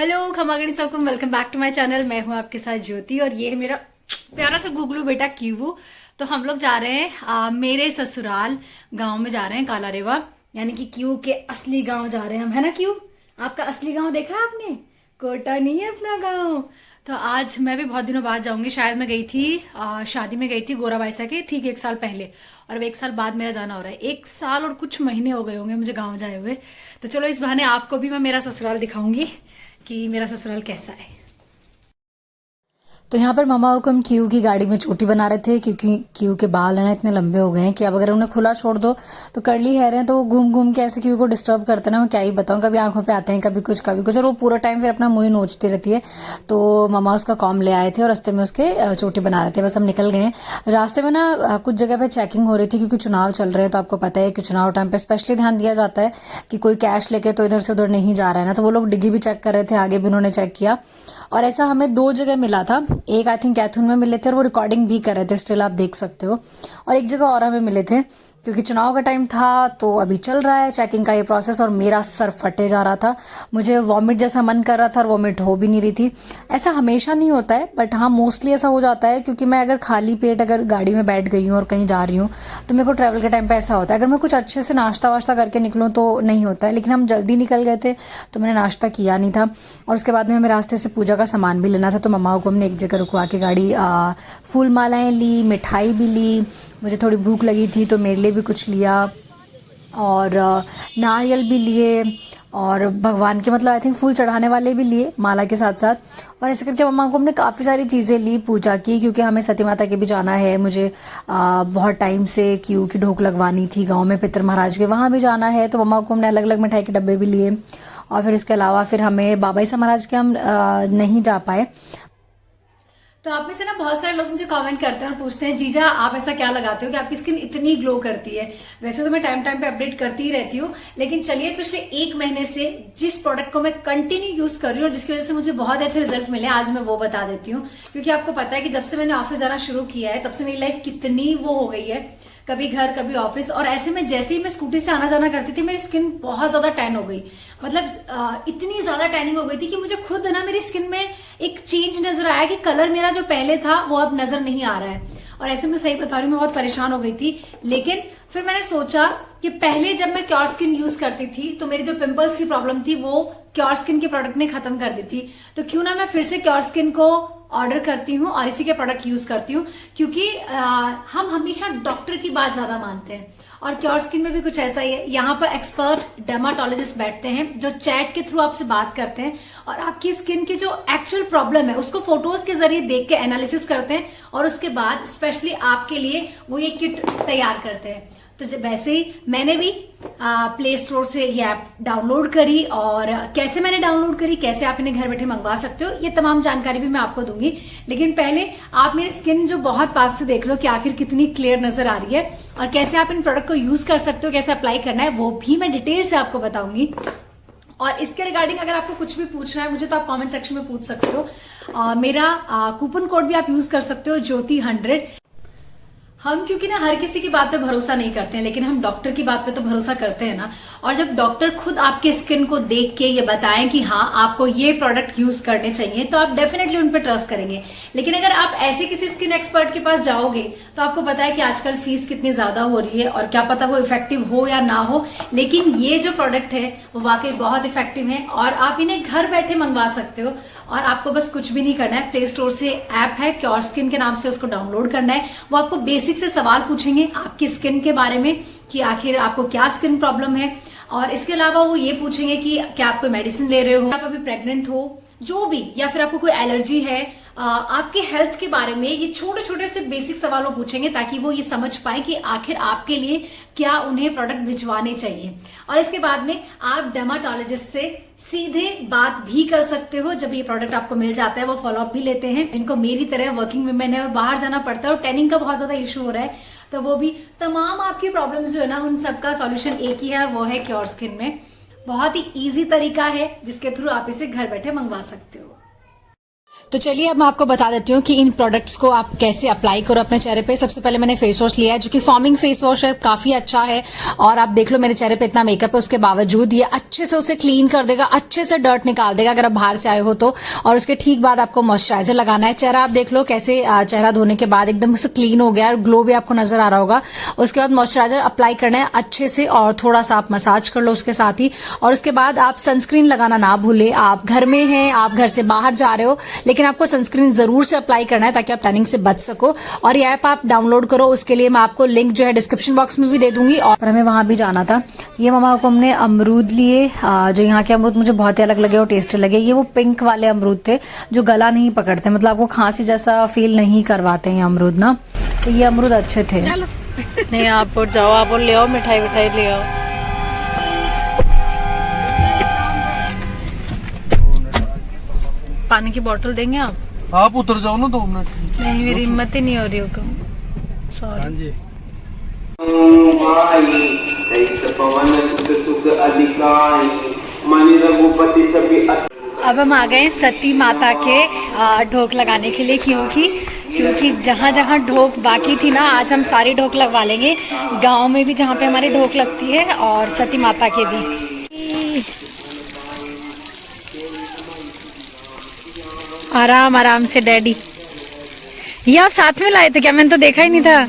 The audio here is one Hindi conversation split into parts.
हेलो खमागणी सबको, welcome back to my channel. मैं हूं आपके साथ ज्योति और ये है मेरा प्यारा सा गुगलू बेटा क्यूबू। तो हम लोग जा रहे हैं मेरे ससुराल गांव में जा रहे हैं, काला रेवा, यानी कि क्यू के असली गांव जा रहे हैं हम, है ना क्यू? आपका असली गांव देखा है आपने? कोटा नहीं है अपना गांव। तो आज मैं भी बहुत दिनों बाद जाऊंगी। शायद मैं गई थी शादी में गई थी गोरा बाइसा के ठीक 1 साल पहले, और अब 1 साल बाद मेरा जाना हो रहा है। 1 साल और कुछ महीने हो गए होंगे मुझे गांव जाए हुए। तो चलो इस बहाने आपको भी मैं मेरा ससुराल दिखाऊंगी कि मेरा ससुराल कैसा है। तो यहाँ पर मामा को हम क्यू की गाड़ी में चोटी बना रहे थे, क्योंकि क्यू के बाल है ना इतने लंबे हो गए हैं कि अब अगर उन्हें खुला छोड़ दो तो कर्ली हेयर हैं तो वो घूम घूम के ऐसे क्यू को डिस्टर्ब करते हैं ना। मैं क्या ही बताऊँ, कभी आंखों पे आते हैं, कभी कुछ कभी कुछ, और वो पूरा टाइम फिर अपना मुंह नोचती रहती है। तो मामा उसका कॉम ले आए थे और रास्ते में उसके चोटी बना रहे थे। बस हम निकल गए। रास्ते में ना कुछ जगह पे चेकिंग हो रही थी, क्योंकि चुनाव चल रहे हैं। तो आपको पता है कि चुनाव टाइम पे स्पेशली ध्यान दिया जाता है कि कोई कैश लेके तो इधर से उधर नहीं जा रहा है ना। तो वो लोग डिग्गी भी चेक कर रहे थे, आगे भी उन्होंने चेक किया। और ऐसा हमें 2 जगह मिला था। एक आई थिंक कैथून में मिले थे और वो रिकॉर्डिंग भी कर रहे थे, स्टिल आप देख सकते हो। और एक जगह और हमें मिले थे, क्योंकि चुनाव का टाइम था। तो अभी चल रहा है चेकिंग का ये प्रोसेस, और मेरा सर फटे जा रहा था। मुझे वॉमिट जैसा मन कर रहा था और वॉमिट हो भी नहीं रही थी। ऐसा हमेशा नहीं होता है, बट हाँ मोस्टली ऐसा हो जाता है, क्योंकि मैं अगर खाली पेट अगर गाड़ी में बैठ गई हूँ और कहीं जा रही हूँ तो मेरे को ट्रैवल के टाइम पे ऐसा होता है। अगर मैं कुछ अच्छे से नाश्ता वाश्ता करके निकलूँ तो नहीं होता है, लेकिन हम जल्दी निकल गए थे तो मैंने नाश्ता किया नहीं था। और उसके बाद में हमें रास्ते से पूजा का सामान भी लेना था। तो मम्मा को हमने एक जगह रुकवा के गाड़ी फूल मालाएँ ली, मिठाई भी ली। मुझे थोड़ी भूख लगी थी तो मेरे लिए भी कुछ लिया, और नारियल भी लिए, और भगवान के मतलब आई थिंक फूल चढ़ाने वाले भी लिए माला के साथ साथ। और ऐसे करके मम्मा को हमने काफ़ी सारी चीज़ें ली पूजा की, क्योंकि हमें सती माता के भी जाना है। मुझे बहुत टाइम से क्यू की ढोक लगवानी थी गांव में, पितर महाराज के वहाँ भी जाना है। तो मम्मा को हमने अलग अलग मिठाई के डब्बे भी लिए। और फिर उसके अलावा फिर हमें बाबा ईसा महाराज के हम नहीं जा पाए। तो आप में से ना बहुत सारे लोग मुझे कमेंट करते हैं और पूछते हैं, जीजा आप ऐसा क्या लगाते हो कि आपकी स्किन इतनी ग्लो करती है? वैसे तो मैं टाइम टाइम पे अपडेट करती ही रहती हूँ, लेकिन चलिए पिछले 1 महीने से जिस प्रोडक्ट को मैं कंटिन्यू यूज कर रही हूँ और जिसकी वजह से मुझे बहुत अच्छे रिजल्ट मिले, आज मैं वो बता देती हूँ। क्योंकि आपको पता है कि जब से मैंने ऑफिस जाना शुरू किया है तब से मेरी लाइफ कितनी वो हो गई है, कभी घर कभी ऑफिस। और ऐसे में जैसे ही मैं स्कूटी से आना जाना करती थी मेरी स्किन बहुत ज्यादा टैन हो गई। मतलब इतनी ज्यादा टैनिंग हो गई थी कि मुझे खुद ना मेरी स्किन में एक चेंज नजर आया कि कलर मेरा जो पहले था वो अब नजर नहीं आ रहा है। और ऐसे में सही बता रही हूँ, मैं बहुत परेशान हो गई थी। लेकिन फिर मैंने सोचा कि पहले जब मैं क्योर स्किन यूज करती थी तो मेरी जो पिंपल्स की प्रॉब्लम थी वो क्योर स्किन के प्रोडक्ट ने खत्म कर दी थी। तो क्यों ना मैं फिर से क्योर स्किन को ऑर्डर करती हूँ और इसी के प्रोडक्ट यूज करती हूँ, क्योंकि हम हमेशा डॉक्टर की बात ज्यादा मानते हैं। और क्योर स्किन में भी कुछ ऐसा ही है। यहाँ पर एक्सपर्ट डर्माटोलॉजिस्ट बैठते हैं जो चैट के थ्रू आपसे बात करते हैं और आपकी स्किन की जो एक्चुअल प्रॉब्लम है उसको फोटोज के जरिए देख के एनालिसिस करते हैं, और उसके बाद स्पेशली आपके लिए वो ये किट तैयार करते हैं। तो वैसे ही मैंने भी प्ले स्टोर से ये ऐप डाउनलोड करी, और कैसे मैंने डाउनलोड करी, कैसे आप इन्हें घर बैठे मंगवा सकते हो, ये तमाम जानकारी भी मैं आपको दूंगी। लेकिन पहले आप मेरी स्किन जो बहुत पास से देख लो कि आखिर कितनी क्लियर नजर आ रही है, और कैसे आप इन प्रोडक्ट को यूज कर सकते हो, कैसे अप्लाई करना है, वो भी मैं डिटेल से आपको बताऊंगी। और इसके रिगार्डिंग अगर आपको कुछ भी पूछना है मुझे तो आप कमेंट सेक्शन में पूछ सकते हो। मेरा कूपन कोड भी आप यूज कर सकते हो, ज्योति100। हम क्योंकि ना हर किसी की बात पे भरोसा नहीं करते हैं, लेकिन हम डॉक्टर की बात पे तो भरोसा करते हैं ना। और जब डॉक्टर खुद आपके स्किन को देख के ये बताएं कि हाँ आपको ये प्रोडक्ट यूज करने चाहिए, तो आप डेफिनेटली उन पे ट्रस्ट करेंगे। लेकिन अगर आप ऐसे किसी स्किन एक्सपर्ट के पास जाओगे तो आपको पता है कि आजकल फीस कितनी ज्यादा हो रही है, और क्या पता वो इफेक्टिव हो या ना हो। लेकिन ये जो प्रोडक्ट है वो वाकई बहुत इफेक्टिव है, और आप इन्हें घर बैठे मंगवा सकते हो। और आपको बस कुछ भी नहीं करना है, प्ले स्टोर से ऐप है क्योर स्किन के नाम से, उसको डाउनलोड करना है। वो आपको बेसिक से सवाल पूछेंगे आपकी स्किन के बारे में कि आखिर आपको क्या स्किन प्रॉब्लम है, और इसके अलावा वो ये पूछेंगे कि क्या आप कोई मेडिसिन ले रहे हो, आप अभी प्रेग्नेंट हो, जो भी, या फिर आपको कोई एलर्जी है, आपके हेल्थ के बारे में ये छोटे छोटे से बेसिक सवाल वो पूछेंगे, ताकि वो ये समझ पाए कि आखिर आपके लिए क्या उन्हें प्रोडक्ट भिजवाने चाहिए। और इसके बाद में आप डर्माटोलॉजिस्ट से सीधे बात भी कर सकते हो। जब ये प्रोडक्ट आपको मिल जाता है वो फॉलोअप भी लेते हैं, जिनको मेरी तरह वर्किंग वुमेन है और बाहर जाना पड़ता है और टैनिंग का बहुत ज्यादा इशू हो रहा है, तो वो भी तमाम आपकी प्रॉब्लम्स जो है ना उन सबका सॉल्यूशन एक ही है, और वो है क्योर स्किन में। बहुत ही इजी तरीका है जिसके थ्रू आप इसे घर बैठे मंगवा सकते हो। तो चलिए अब मैं आपको बता देती हूँ कि इन प्रोडक्ट्स को आप कैसे अप्लाई करो अपने चेहरे पे। सबसे पहले मैंने फेस वॉश लिया है जो कि फॉर्मिंग फेस वॉश है, काफ़ी अच्छा है। और आप देख लो मेरे चेहरे पे इतना मेकअप है, उसके बावजूद ये अच्छे से उसे क्लीन कर देगा, अच्छे से डर्ट निकाल देगा अगर आप बाहर से आए हो तो। और उसके ठीक बाद आपको मॉइस्चराइजर लगाना है। चेहरा आप देख लो कैसे चेहरा धोने के बाद एकदम से क्लीन हो गया और ग्लो भी आपको नजर आ रहा होगा। उसके बाद मॉइस्चराइजर अप्लाई करना है अच्छे से और थोड़ा सा आप मसाज कर लो उसके साथ ही। और उसके बाद आप सनस्क्रीन लगाना ना भूले। आप घर में हैं, आप घर से बाहर जा रहे हो, लेकिन आपको सनस्क्रीन जरूर से अप्लाई करना है ताकि आप टैनिंग से बच सको। और ये ऐप आप डाउनलोड करो, उसके लिए मैं आपको लिंक जो है डिस्क्रिप्शन बॉक्स में भी दे दूंगी। और हमें वहां भी जाना था। ये मामा को हमने अमरूद लिए, जो यहाँ के अमरूद मुझे बहुत ही अलग लगे और टेस्टी लगे। ये वो पिंक वाले अमरूद थे जो गला नहीं पकड़ते, मतलब आपको खांसी जैसा फील नहीं करवाते हैं ये अमरूद ना। तो ये अमरूद अच्छे थे। नहीं आप और जाओ, आप और ले आओ, मिठाई विठाई ले आओ। पानी की बोतल देंगे आप उतर जाओ ना 2 मिनट। नहीं मेरी हिम्मत ही नहीं हो रही होगा, सॉरी। हाँ जी। अब हम आ गए सती माता के ढोक लगाने के लिए, क्योंकि जहाँ जहाँ ढोक बाकी थी ना, आज हम सारी ढोक लगवा लेंगे। गांव में भी जहाँ पे हमारी ढोक लगती है और सती माता के भी। आराम आराम से डैडी। ये आप साथ में लाए थे क्या? मैंने तो देखा ही नहीं था।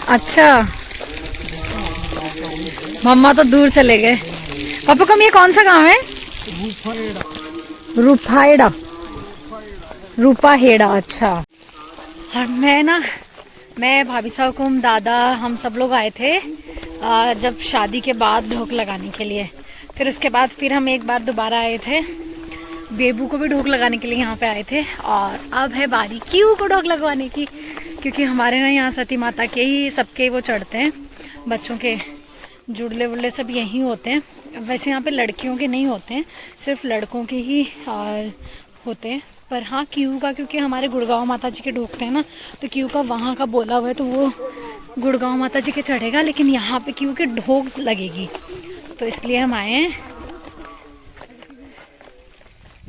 अच्छा, मम्मा तो दूर चले गए। पापा कम, ये कौन सा गांव है? रूपाहेड़ा। अच्छा। और मैं भाभी साहब को, दादा, हम सब लोग आए थे जब शादी के बाद ढोक लगाने के लिए। फिर उसके बाद फिर हम एक बार दोबारा आए थे, बेबू को भी ढोक लगाने के लिए यहाँ पे आए थे। और अब है बारी क्यू को ढोक लगवाने की, क्योंकि हमारे ना यहाँ सती माता के ही सबके वो चढ़ते हैं, बच्चों के जुड़ले वुड़ले सब यहीं होते हैं। वैसे यहाँ पे लड़कियों के नहीं होते हैं, सिर्फ लड़कों के ही होते हैं। पर हाँ क्यू का, क्योंकि हमारे गुड़गांव माता जी के ढोकते हैं ना, तो क्यू का वहाँ का बोला हुआ है तो वो गुड़गांव माता जी के चढ़ेगा, लेकिन यहाँ पे क्यू के ढोक लगेगी, तो इसलिए हम आए हैं।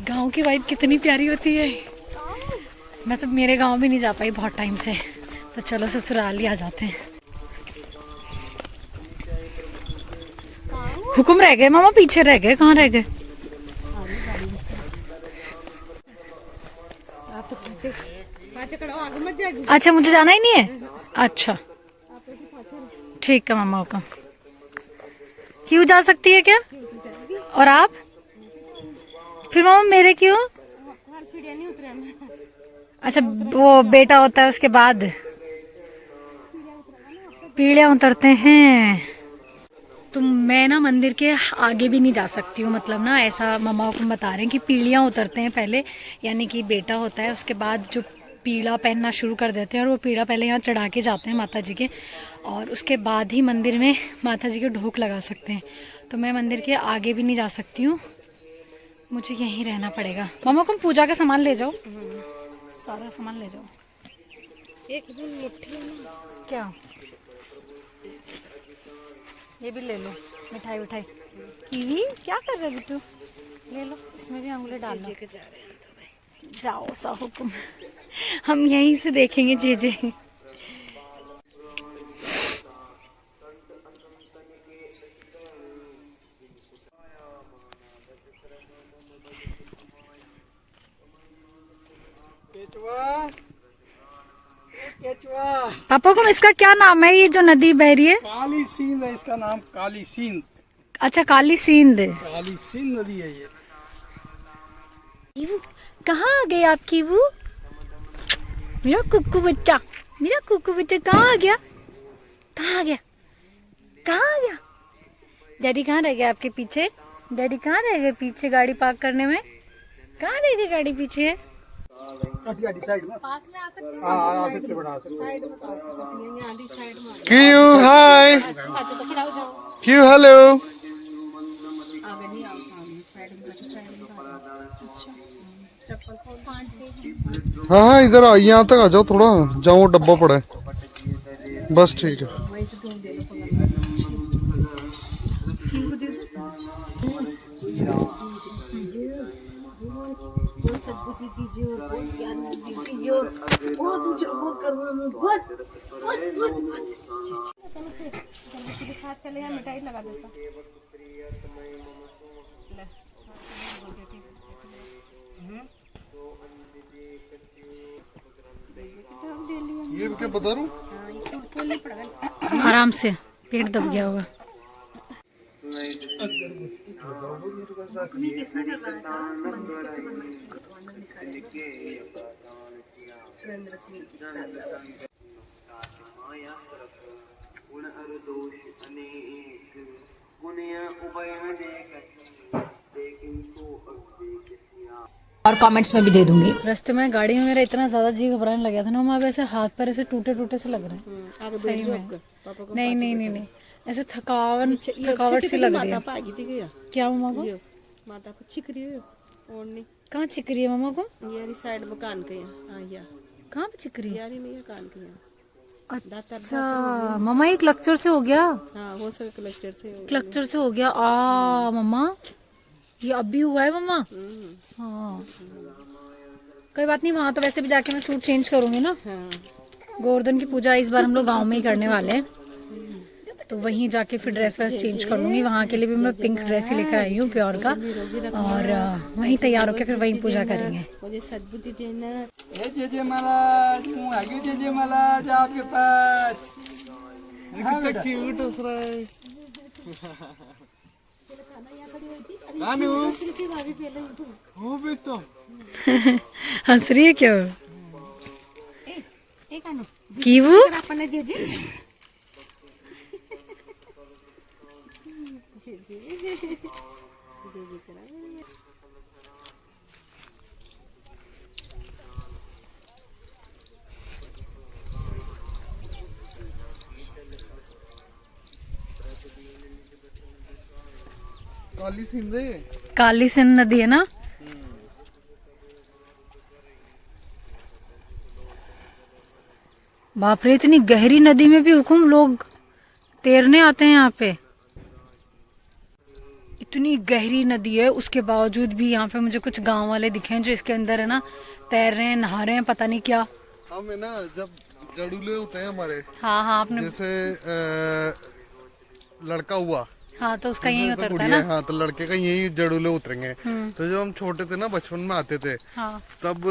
गांव की वाइब कितनी प्यारी होती है। मैं तो मेरे गांव भी नहीं जा पाई बहुत टाइम से, तो चलो ससुराल ही आ जाते हैं। हुक्म रह गए मामा, पीछे रह गए, कहाँ रह गए? अच्छा मुझे जाना ही नहीं है। अच्छा ठीक है मामा हुक्म। क्यों जा सकती है क्या? और आप फिर मामा मेरे क्यों? अच्छा वो बेटा होता है उसके बाद पीढ़ियाँ उतरते हैं। तो मैं ना मंदिर के आगे भी नहीं जा सकती हूँ, मतलब ना ऐसा मम्मा को बता रहे हैं कि पीढ़ियाँ उतरते हैं पहले, यानी कि बेटा होता है उसके बाद जो पीड़ा पहनना शुरू कर देते हैं, और वो पीड़ा पहले यहाँ चढ़ा के जाते हैं माता जी के, और उसके बाद ही मंदिर में माता जी के ढोक लगा सकते हैं। तो मैं मंदिर के आगे भी नहीं जा सकती हूँ, मुझे यहीं रहना पड़ेगा। मम्मा तुम पूजा का सामान ले जाओ, सारा सामान ले जाओ। एक दिन क्या ये भी ले लो, मिठाई विठाई। कीवी क्या कर रहे तू? ले लो, इसमें भी अंगूठे डाल लो। जाओ सा हुक्म, हम यहीं से देखेंगे जे। पापा को इसका क्या नाम है, ये जो नदी बह रही है? काली सींद है इसका नाम, काली सींद। अच्छा काली सींद नदी है ये। कहाँ आ गए आपकी वो? मेरा कुक्कू बच्चा कहाँ आ गया? डैडी कहाँ रह गए आपके पीछे? डैडी कहाँ रह गए पीछे गाड़ी पार्क करने में? कहाँ रह गए गाड़ी पीछे? साइड में पास में आ सकते हैं? आ सकते बढ़ा सकते। साइड में तो आ सकते हैं, यहाँ साइड में। क्यू हाय, अच्छा तो खड़ा हो जाओ। Q hello. आगे नहीं आओ, सामने साइड में। अच्छा चप्पल को हाँ हाँ इधर आ, यहाँ तक आ जाओ थोड़ा, जहाँ वो डब्बा पड़ा है बस, ठीक है। मिठाई लगा देता। ये क्या बता रहा हूँ। आराम से पेट दब गया होगा। किसने करवाया था? मंदिर किसने बनवाया था? सुरेंद्र सिंह जी। और कमेंट्स में भी दे दूंगी। रास्ते में गाड़ी में मेरा इतना ज्यादा जी घबराने लगा था ना, वहाँ वैसे हाथ पर ऐसे टूटे टूटे से लग रहे हैं सही में। नहीं नहीं नहीं नहीं, ऐसे थकावट सी लग रही है। क्या मम्मा को? माता को छिक रही है और नहीं कहाँ छिक रही है मम्मा को? यारी साइड में कान के हाँ या कहाँ पे छिक रही है? यारी नहीं है कान के यहाँ। अच्छा मम्मा ये क्लचर से हो गया। हाँ हो सके क्लचर से क्लचर से हो गया। मम्मा ये अब भी हुआ है मम्मा। हाँ कोई बात नहीं, वहाँ तो वैसे भी जाके मैं सूट चेंज करूंगी ना। हाँ गोवर्धन की पूजा इस बार हम लोग गांव में ही करने वाले हैं, तो वहीं जाके फिर ड्रेस वेस चेंज कर लूंगी। वहाँ के लिए भी मैं पिंक ड्रेस ही लेकर आई हूँ प्योर का, और वहीं तैयार होकर फिर वहीं पूजा करेंगे। मुझे सद्बुद्धि देना। जे महाराज हूँ आगे जे महाराज आपके पास। कितना क्यूट हंस रहा है। नानू हो भी तो हंस रही है क्यों? कीवू काली सिंधे काली सिंध नदी है ना। बाप रे, इतनी गहरी नदी में भी हुकुम लोग तैरने आते हैं यहाँ पे। इतनी गहरी नदी है, उसके बावजूद भी यहाँ पे मुझे कुछ गांव वाले दिखे हैं जो इसके अंदर है ना तैर रहे हैं, नहा रहे हैं, पता नहीं क्या। हम है ना जब जड़ूले होते हैं हमारे, हाँ हाँ आपने जैसे लड़का हुआ हाँ तो उसका यही तो उतरता है गुड़िया, ना। हाँ तो लड़के का यही जड़ूले उतरेंगे। तो जब हम छोटे थे ना, बचपन में आते थे, हाँ तब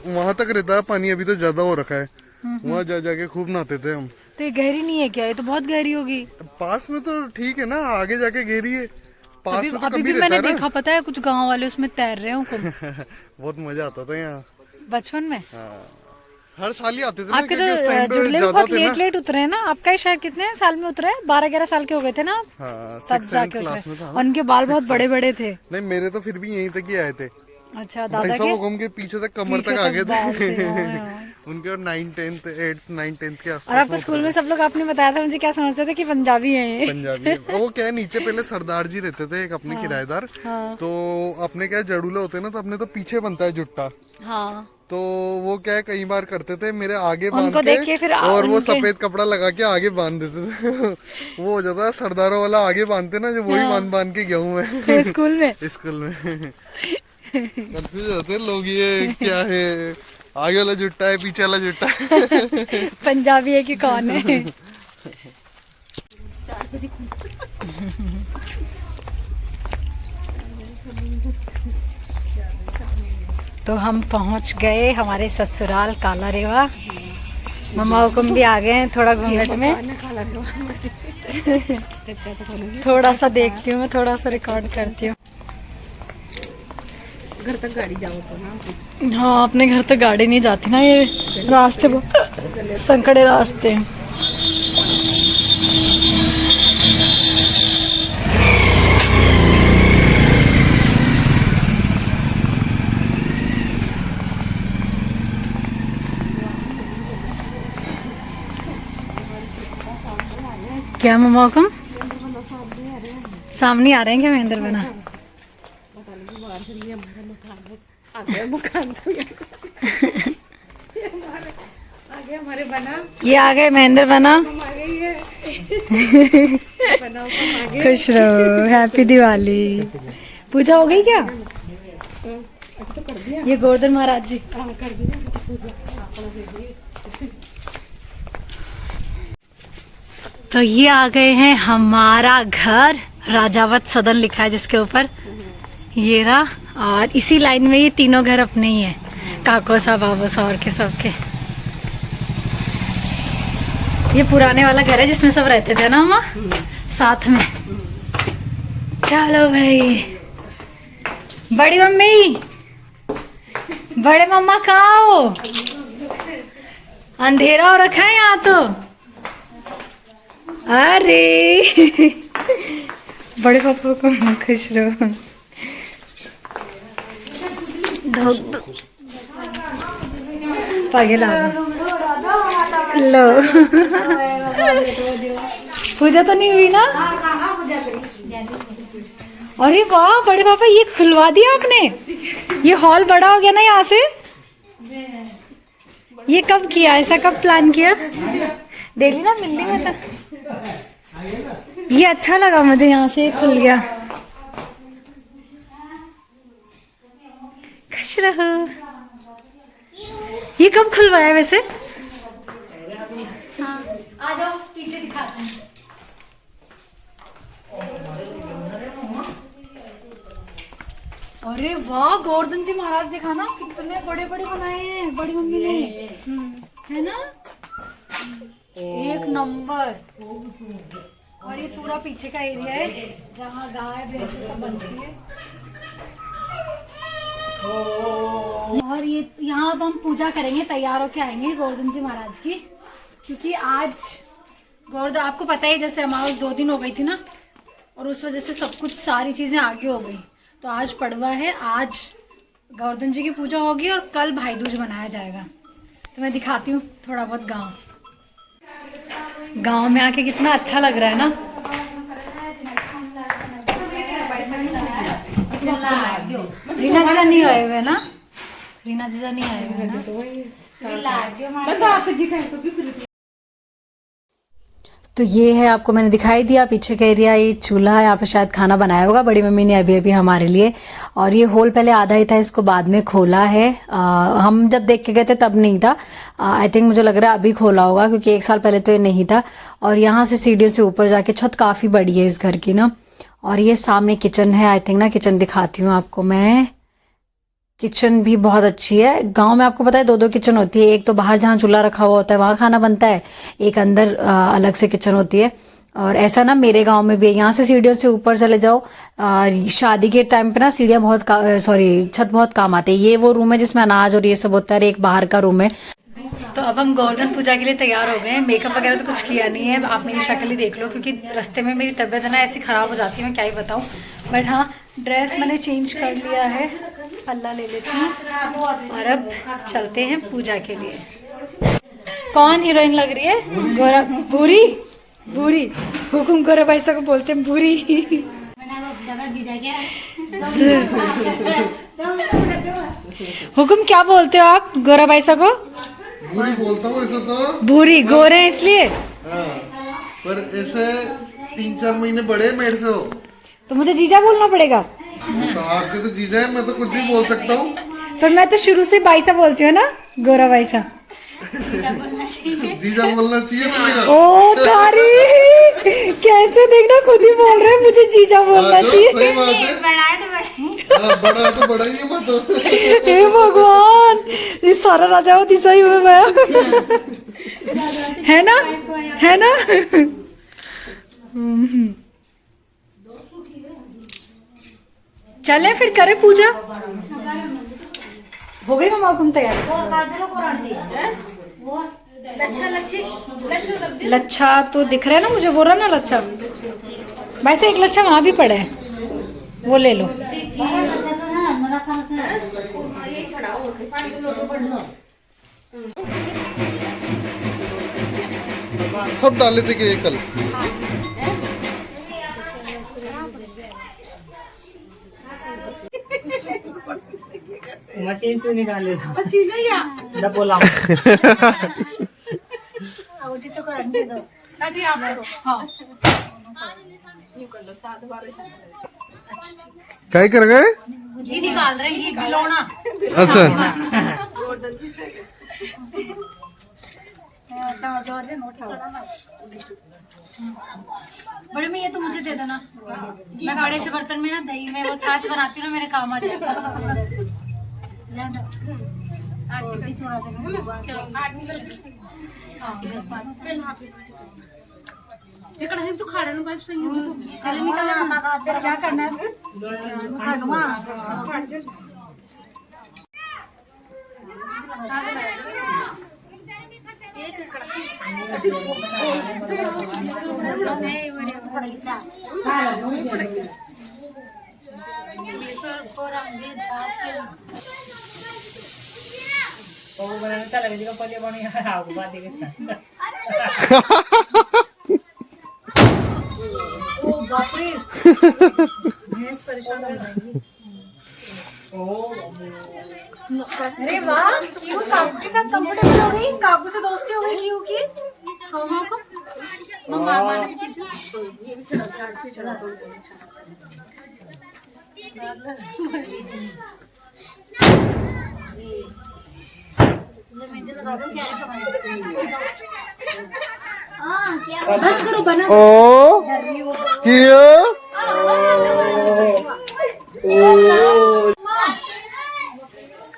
वहां तक रहता है पानी, अभी तो ज्यादा हो रखा है। वहाँ जा जाके खूब नहाते थे हम। तो ये गहरी नहीं है क्या? ये तो बहुत गहरी होगी। पास में तो ठीक है ना, आगे जाके गहरी है। पास अभी, में तो अभी कभी भी रहता मैंने है ना। देखा, पता है कुछ गांव वाले उसमें तैर रहे हैं हुकुम। बहुत मजा आता था यहाँ। बचपन में हर साल ही आते थे ना, आपके क्योंकि उस तो टाइम पे जुड़ले ज्यादा बहुत थे ना। लेट लेट उतरे हैं ना। आपका ही शायद कितने साल में उतरे? 12-11 साल के हो गए थे ना आप? हाँ, तब 6th जाके क्लास उतरे। में था। और उनके बाल बहुत बड़े बड़े थे। नहीं, मेरे तो फिर भी यहीं तक ही आए थे। अच्छा भाई दादा साहब के हुकुम के पीछे तक, कमर पीछे तक आगे बाल थे, थे। हाँ। उनके और 9th 10th 8th 9th 10th के और आसपास आपको स्कूल में सब लोग आपने बताया था, मुझे क्या समझते थे कि पंजाबी हैं ये। पंजाबी। वो क्या है, नीचे पहले सरदार जी रहते थे एक अपने किराएदार। तो अपने क्या जड़ूले होते हैं ना, तो अपने तो पीछे बनता है जुट्टा। हाँ तो वो क्या है, कई बार करते थे मेरे आगे उनको बांध देख के फिर और वो उनके- सफेद कपड़ा लगा के आगे बांध देते थे। वो हो जाता है सरदारों वाला, आगे बांधते ना, जो वही बांध बांध के गया हूँ मैं स्कूल में। स्कूल में। कंफ्यूज होते हैं लोग, ये क्या है, आगे वाला जुट्टा है पीछे वाला जुट्टा है। पंजाबी है कि कौन है? तो हम पहुंच गए हमारे ससुराल काला रेवा। मम्मा हुकुम भी आ गए हैं थोड़ा घूंघट में। थोड़ा सा देखती हूँ मैं, थोड़ा सा रिकॉर्ड करती हूँ। घर तक गाड़ी जाओ तो ना। हाँ अपने घर तक गाड़ी नहीं जाती ना, ये रास्ते बहुत संकड़े रास्ते हैं। क्या मम्मा हुकुम? सामने आ रहे हैं क्या महेंद्र बना? ये आ गए महेंद्र बना। खुश रहो, हैप्पी दिवाली। पूजा हो गई क्या? ये गोवर्धन महाराज जी। तो ये आ गए हैं हमारा घर, राजावत सदन लिखा है जिसके ऊपर, ये रहा। और इसी लाइन में ये तीनों घर अपने ही हैं, काको सा बाबू सा और के सबके। ये पुराने वाला घर है जिसमें सब रहते थे ना हम साथ में। चलो भाई, बड़ी मम्मी, बड़े मम्मा कहाँ हो? अंधेरा हो रखा है यहाँ तो। अरे बड़े पापा को खुश रहो। पगे ला लो। पूजा तो नहीं हुई ना? अरे वाह बड़े पापा, ये खुलवा दिया आपने? ये हॉल बड़ा हो गया ना यहाँ से। ये कब किया, ऐसा कब प्लान किया? देखी ना मिलनी में था। ये अच्छा लगा मुझे, यहाँ से खुल गया। खुश रहो। ये कब खुलवाया वैसे? हाँ, आ जाओ पीछे दिखाते हैं। अरे वाह, गोवर्धन जी महाराज दिखाना, कितने बड़े बड़े बनाए हैं बड़ी मम्मी ने, है ना? एक नंबर। और ये पूरा पीछे का एरिया है जहाँ गाय भैंस सब बनती है। और ये यहाँ अब हम पूजा करेंगे, तैयार होके आएंगे गोवर्धन जी महाराज की, क्योंकि आज गोवर्धन, आपको पता है जैसे हमारा 2 दिन हो गई थी ना, और उस वजह से सब कुछ सारी चीजें आगे हो गई। तो आज पड़वा है, आज गोवर्धन जी की पूजा होगी और कल भाई दूज मनाया जाएगा। तो मैं दिखाती हूँ थोड़ा बहुत गांव। गांव में आके कितना अच्छा लग रहा है ना। रीना जीजा नहीं आए हुए ना, रीना जीजा नहीं आए हुए ना। तो ये है, आपको मैंने दिखाई दिया पीछे का एरिया, ये चूल्हा है, यहाँ पे शायद खाना बनाया होगा बड़ी मम्मी ने अभी अभी हमारे लिए। और ये होल पहले आधा ही था, इसको बाद में खोला है। हम जब देख के गए थे तब नहीं था, आई थिंक मुझे लग रहा है अभी खोला होगा, क्योंकि 1 साल पहले तो ये नहीं था। और यहाँ से सीढ़ियों से ऊपर जाके छत काफ़ी बड़ी है इस घर की ना। और ये सामने किचन है, आई थिंक ना, किचन दिखाती हूँ आपको मैं। किचन भी बहुत अच्छी है। गांव में आपको पता है 2-2 किचन होती है, एक तो बाहर जहाँ चूल्हा रखा हुआ होता है वहाँ खाना बनता है, एक अंदर अलग से किचन होती है। और ऐसा ना मेरे गांव में भी है। यहाँ से सीढ़ियों से ऊपर चले जाओ, शादी के टाइम पे ना सीढ़ियाँ बहुत छत बहुत काम आती है। ये वो रूम है जिसमें अनाज और ये सब होता है, और एक बाहर का रूम है। तो अब हम गोवर्धन पूजा के लिए तैयार हो गए हैं। मेकअप वगैरह तो कुछ किया नहीं है, आप मेरी शक्ल ही देख लो, क्योंकि रास्ते में मेरी तबीयत है ना ऐसी ख़राब हो जाती है, मैं क्या ही बताऊँ। बट हाँ, ड्रेस मैंने चेंज कर लिया है, पल्ला ले लेती हूँ और अब चलते हैं पूजा के लिए। कौन हीरोइन लग रही है? गोरा भूरी, भूरी हुकुम गोरा भाई को बोलते हैं भूरी। हुकुम क्या बोलते हो आप गोरा भाई को? भूरी बोलता हूँ ऐसे तो। भूरी गोरे हैं इसलिए। हाँ, पर ऐसे 3-4 महीने बड़े मेरे से हो, तो मुझे जीजा बोलना पड़ेगा। तो आपके तो जीजा है, मैं तो कुछ भी बोल सकता हूँ। पर मैं तो शुरू से बाईसा बोलती हूँ ना, गोरा बाईसा। जीजा बोलना चाहिए ना मेरा। ओ तारी, कैसे देखना खुद ही बोल रहे हैं मुझे जीजा बोलना चाहिए। सही बात है, बड़ा है तो बड़ा ही है। मैं तो हे भगवान, इस सारा राजाओं दिशा ही हुए मैं, है ना, है ना। चले फिर करें पूजा। हो गई मम्मा हुकुम तैयार? लच्छा तो दिख रहा है ना मुझे, वो रहा ना लच्छा। वैसे एक लच्छा वहां भी पड़ा है, वो ले लो। सब डाले थे कि कल। मशीन से निकाले था मशीन या बोला तो करने दो। हाँ क्या कर गए? ये निकाल रहे हैं, ये बिलोना। अच्छा बड़े में ये तो मुझे दे देना, मैं बड़े से बर्तन में ना दही में वो छाछ बनाती हूँ ना, मेरे काम आ जाएगा। क्या करना है? परेशान हो जाएंगी। अरे वाह, क्यों काकू के साथ कंफर्टेबल हो गई, काकू से दोस्ती हो गई क्यों की? मम्मा को मम्मा ये भी चढ़ा चार्ज भी चढ़ा दो। बस करो बना। ओ किया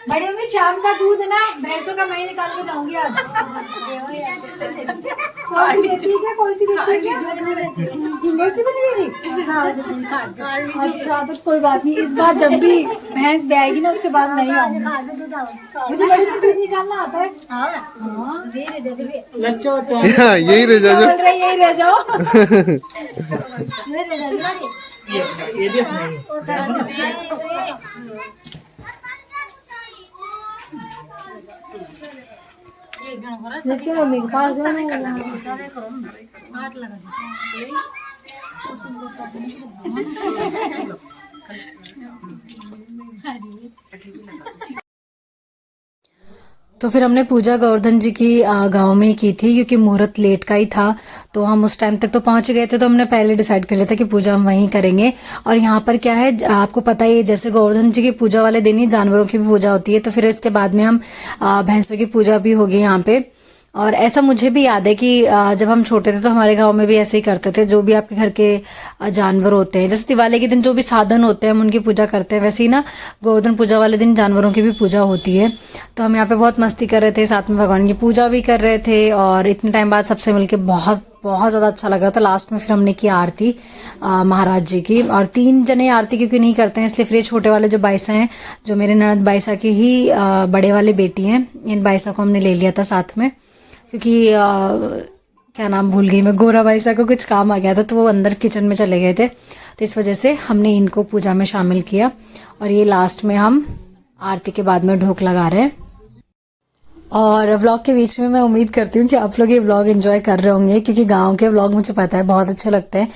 बड़े में शाम का दूध ना भैंसों का मैं निकाल के जाऊंगी आज। कौन सी देती है, कोई सी देती है, कोई सी भी नहीं दे रही। अच्छा तो कोई बात नहीं, इस बार जब भी भैंस ब्याएगी ना उसके बाद नहीं आऊंगी। मुझे बड़ी दूध निकालना आता है। हाँ यही रह जा जो यही रह जाओ। तो फिर हमने पूजा गोवर्धन जी की गांव में ही की थी, क्योंकि मुहूर्त लेट का ही था। तो हम उस टाइम तक तो पहुंच गए थे, तो हमने पहले डिसाइड कर लिया था कि पूजा हम वहीं करेंगे। और यहाँ पर क्या है, आपको पता ही है, जैसे गोवर्धन जी की पूजा वाले दिन ही जानवरों की भी पूजा होती है। तो फिर इसके बाद में हम भैंसों की पूजा भी होगी यहाँ पे। और ऐसा मुझे भी याद है कि जब हम छोटे थे तो हमारे गांव में भी ऐसे ही करते थे। जो भी आपके घर के जानवर होते हैं, जैसे दिवाली के दिन जो भी साधन होते हैं हम उनकी पूजा करते हैं, वैसे ही ना गोवर्धन पूजा वाले दिन जानवरों की भी पूजा होती है। तो हम यहाँ पे बहुत मस्ती कर रहे थे, साथ में भगवान की पूजा भी कर रहे थे। और इतने टाइम बाद सबसे मिलके बहुत बहुत ज़्यादा अच्छा लग रहा था। लास्ट में फिर हमने की आरती महाराज जी की। और 3 जने आरती क्योंकि नहीं करते हैं, इसलिए फिर ये छोटे वाले जो बाइसा हैं, जो मेरे ननद बाइसा की ही बड़े वाले बेटी हैं, इन बाइसा को हमने ले लिया था साथ में। क्योंकि क्या नाम भूल गई मैं, गोरा बाइसा को कुछ काम आ गया था तो वो अंदर किचन में चले गए थे, तो इस वजह से हमने इनको पूजा में शामिल किया। और ये लास्ट में हम आरती के बाद में ढोक लगा रहे हैं। और व्लॉग के बीच में मैं उम्मीद करती हूँ कि आप लोग ये व्लॉग एंजॉय कर रहे होंगे, क्योंकि गांव के व्लॉग मुझे पता है बहुत अच्छे लगते हैं।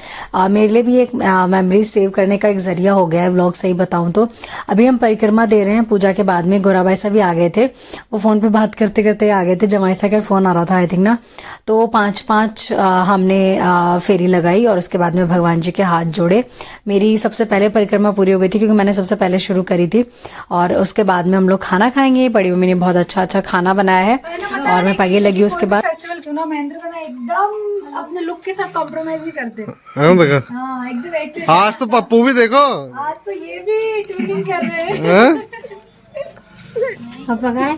मेरे लिए भी एक मेमोरीज सेव करने का एक ज़रिया हो गया है व्लॉग, सही बताऊँ तो। अभी हम परिक्रमा दे रहे हैं पूजा के बाद में। गोराबाई सा भी आ गए थे, वो फ़ोन पे बात करते करते आ गए थे। जमाई सा का फ़ोन आ रहा था आई थिंक ना। तो 5-5 हमने फेरी लगाई और उसके बाद में भगवान जी के हाथ जोड़े। मेरी सबसे पहले परिक्रमा पूरी हो गई थी, क्योंकि मैंने सबसे पहले शुरू करी थी। और उसके बाद में हम लोग खाना खाएंगे। बड़ी मम्मी ने बहुत अच्छा खाना बनाया है और मैं पगे लगी उसके बाद। फेस्टिवल क्यों ना महेंद्र बना एकदम अपने लुक के साथ कॉम्प्रोमाइज ही करते हैं। हाँ देखो, हाँ एकदम। आज तो पप्पू भी देखो, आज तो ये भी ट्विनिंग कर रहे हैं। पापा का है,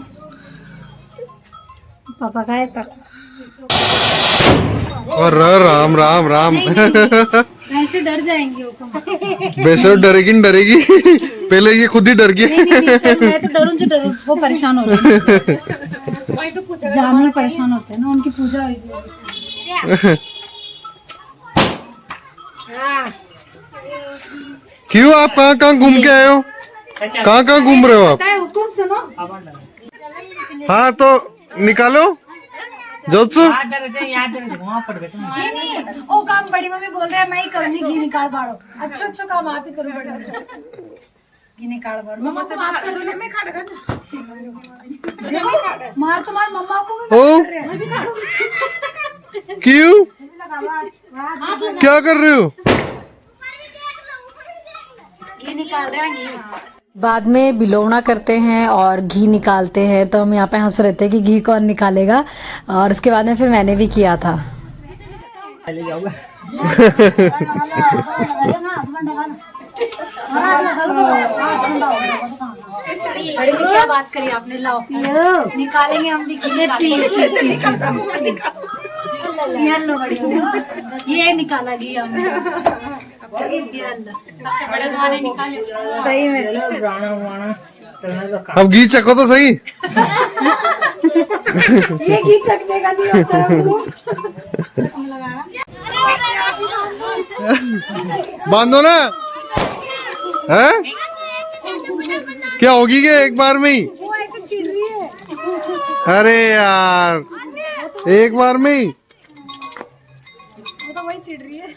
पापा का है। और राम राम राम। ऐसे डर जाएंगे वो। बेशक डरेगी न डरेगी, पहले ये खुद ही डर गई। नहीं, सर मैं तो डरूं जो डरूं, वो परेशान हो रहे हैं। जानवर परेशान होते हैं ना, उनकी पूजा होगी। क्यों आप कहाँ घूम के आए हो? कहाँ घूम रहे हो आप? हुकुम सुनो। हाँ तो निकालो जोत्सु। नहीं, वो काम बड़ी मम्मी बोल रहे हैं मैं ही करूंगी। घी निकाल बाड़ो, अच्छा काम आप ही करो। बड़ी घी निकाल बाड़ो, मम्मा से बात कर रही मैं खा मार तो मार मम्मा को भी ओ कर रहे हैं। क्यों, क्या कर रहे हो? ये निकाल रहे हैं बाद में बिलोवना करते हैं और घी निकालते हैं, तो हम यहाँ पे हंस रहे थे कि घी कौन निकालेगा, और उसके बाद में फिर मैंने भी किया था। बड़ी में क्या बात करी आपने, लाओ निकालेंगे हम भी यार लो बड़ी ये निकाला घी हमने, सही में। अब घी चखो तो सही। ये घी चखने का नहीं होता है हमको। बांधो ना, है क्या होगी क्या एक बार में ही? वो ऐसे चिढ़ रही है। अरे यार, एक बार में ही। वो तो वही चिढ़ रही है।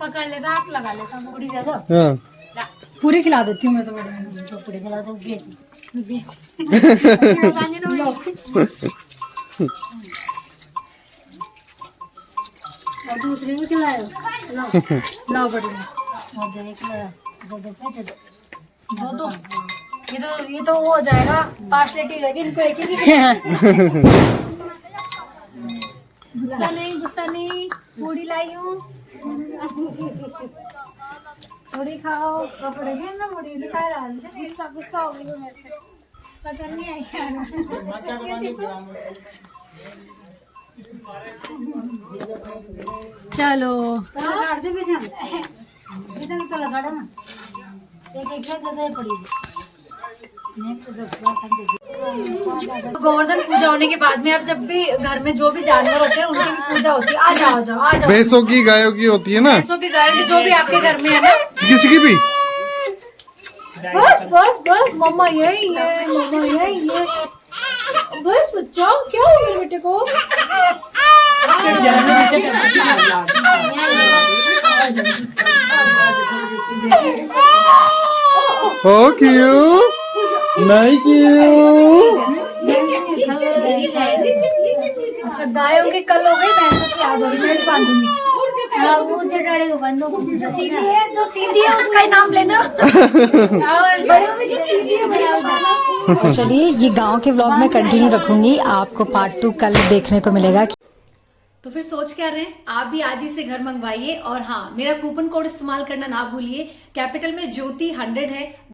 पकड़ लेता, आप लगा लेता हूँ पूरी ज्यादा। हाँ। पूरी खिला देती हूँ मैं तो, बड़ी तो पूरी खिला दूँ। और दूसरी भी खिलाओ, लाओ बड़ी दो दो, ये तो वो हो जाएगा, पार्शलिटी हो जाएगी, इनको एक ही गुस्सा नहीं, पूरी लाई हूँ, थोड़ी खाओ, कपड़े भी ना मुड़ी दिखा रहा है, गुस्सा हो गई वो मेरे से, पता नहीं है चलो गोवर्धन पूजा होने के बाद में अब जब भी घर में जो भी जानवर होते हैं उनकी भी पूजा होती है। आ जाओ। भैंसों की, गायों की होती है ना, भैंसों की, गायों की, जो भी आपके घर में है ना, किसी की भी। बस मम्मा यही है, बस बच्चा, क्या हो मेरे बेटे को? ओ क्यों नहीं क्यों? अच्छा, गायों की कल हो गई, भैंसों की आज हो रही, मैं भी बांधूंगी। जो सीधी है उसका ही नाम लेना। बड़े मम्मी जो सीधी है तो चलिए, ये गांव के व्लॉग में कंटिन्यू रखूंगी, आपको पार्ट 2 कल देखने को मिलेगा। तो फिर सोच क्या रहे हैं, आप भी आज ही से घर मंगवाइए, और हाँ, मेरा कूपन कोड इस्तेमाल करना ना भूलिए। कैपिटल में ज्योति 100 है,